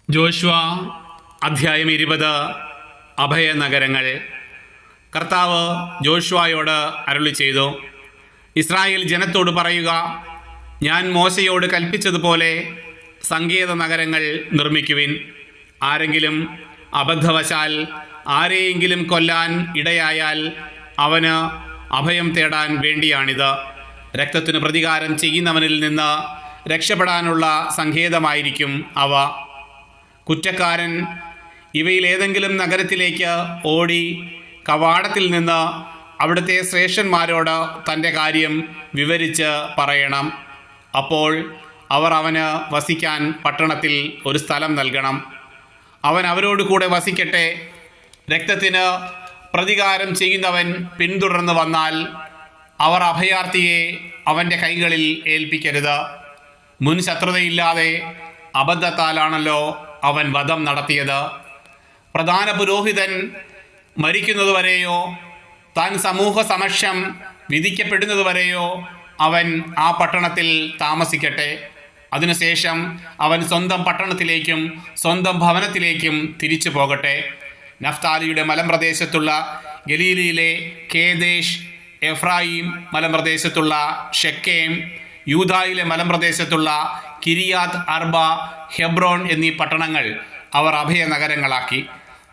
Joshua അധ്യായം 20 അഭയനഗരങ്ങൾ. കർത്താവ് ജോഷുവയോട് അരുളി ചെയ്തു, ഇസ്രായേൽ ജനത്തോട് പറയുക, ഞാൻ മോശയോട് കൽപ്പിച്ചതുപോലെ സങ്കേത നഗരങ്ങൾ നിർമ്മിക്കുവിൻ. ആരെങ്കിലും അബദ്ധവശാൽ ആരെയെങ്കിലും കൊല്ലാൻ ഇടയായാൽ അവന് അഭയം തേടാൻ വേണ്ടിയാണിത്. രക്തത്തിന് പ്രതികാരം ചെയ്യുന്നവനിൽ നിന്ന് രക്ഷപ്പെടാനുള്ള സങ്കേതമായിരിക്കും അവ. കുറ്റക്കാരൻ ഇവയിലേതെങ്കിലും നഗരത്തിലേക്ക് ഓടി കവാടത്തിൽ നിന്ന് അവിടുത്തെ ശ്രേഷ്ഠന്മാരോട് തൻ്റെ കാര്യം വിവരിച്ച് പറയണം. അപ്പോൾ അവർ അവന് വസിക്കാൻ പട്ടണത്തിൽ ഒരു സ്ഥലം നൽകണം. അവൻ അവരോട് കൂടെ വസിക്കട്ടെ. രക്തത്തിന് പ്രതികാരം ചെയ്യുന്നവൻ പിന്തുടർന്ന് വന്നാൽ അവർ അഭയാർത്ഥിയെ അവൻ്റെ കൈകളിൽ ഏൽപ്പിക്കരുത്. മുൻ ശത്രുതയില്ലാതെ അബദ്ധത്താലാണല്ലോ അവൻ വധം നടത്തിയത്. പ്രധാന പുരോഹിതൻ മരിക്കുന്നതുവരെയോ താൻ സമൂഹ സമക്ഷം വിധിക്കപ്പെടുന്നതുവരെയോ അവൻ ആ പട്ടണത്തിൽ താമസിക്കട്ടെ. അതിനുശേഷം അവൻ സ്വന്തം പട്ടണത്തിലേക്കും സ്വന്തം ഭവനത്തിലേക്കും തിരിച്ചു പോകട്ടെ. നഫ്താലിയുടെ മലമ്പ്രദേശത്തുള്ള ഗലീലയിലെ കേദേശ്, എഫ്രായിം മലമ്പ്രദേശത്തുള്ള ഷെക്കേം, യൂദായിലെ മലമ്പ്രദേശത്തുള്ള കിരിയാത്ത് അർബ, ഹെബ്രോൺ എന്നീ പട്ടണങ്ങൾ അവർ അഭയനഗരങ്ങളാക്കി.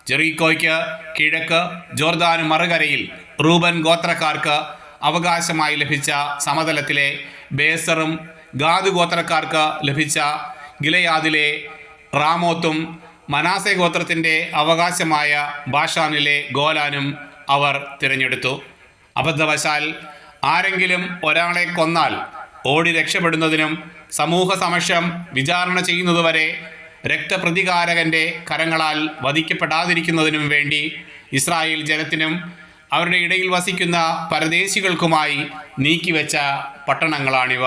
ജെറീക്കോയ്ക്ക് കിഴക്ക് ജോർദാന് മറുകരയിൽ റൂബൻ ഗോത്രക്കാർക്ക് അവകാശമായി ലഭിച്ച സമതലത്തിലെ ബേസറും ഗാദ് ഗോത്രക്കാർക്ക് ലഭിച്ച ഗിലെയാദിലെ റാമോത്തും മനാസെ ഗോത്രത്തിൻ്റെ അവകാശമായ ബാഷാനിലെ ഗോലാനും അവർ തിരഞ്ഞെടുത്തു. അബദ്ധവശാൽ ആരെങ്കിലും ഒരാളെ കൊന്നാൽ ഓടി രക്ഷപ്പെടുന്നതിനും സമൂഹ സമക്ഷം വിചാരണ ചെയ്യുന്നതുവരെ രക്തപ്രതികാരകൻ്റെ കരങ്ങളാൽ വധിക്കപ്പെടാതിരിക്കുന്നതിനും വേണ്ടി ഇസ്രായേൽ ജനത്തിനും അവരുടെ ഇടയിൽ വസിക്കുന്ന പരദേശികൾക്കുമായി നീക്കിവെച്ച പട്ടണങ്ങളാണിവ.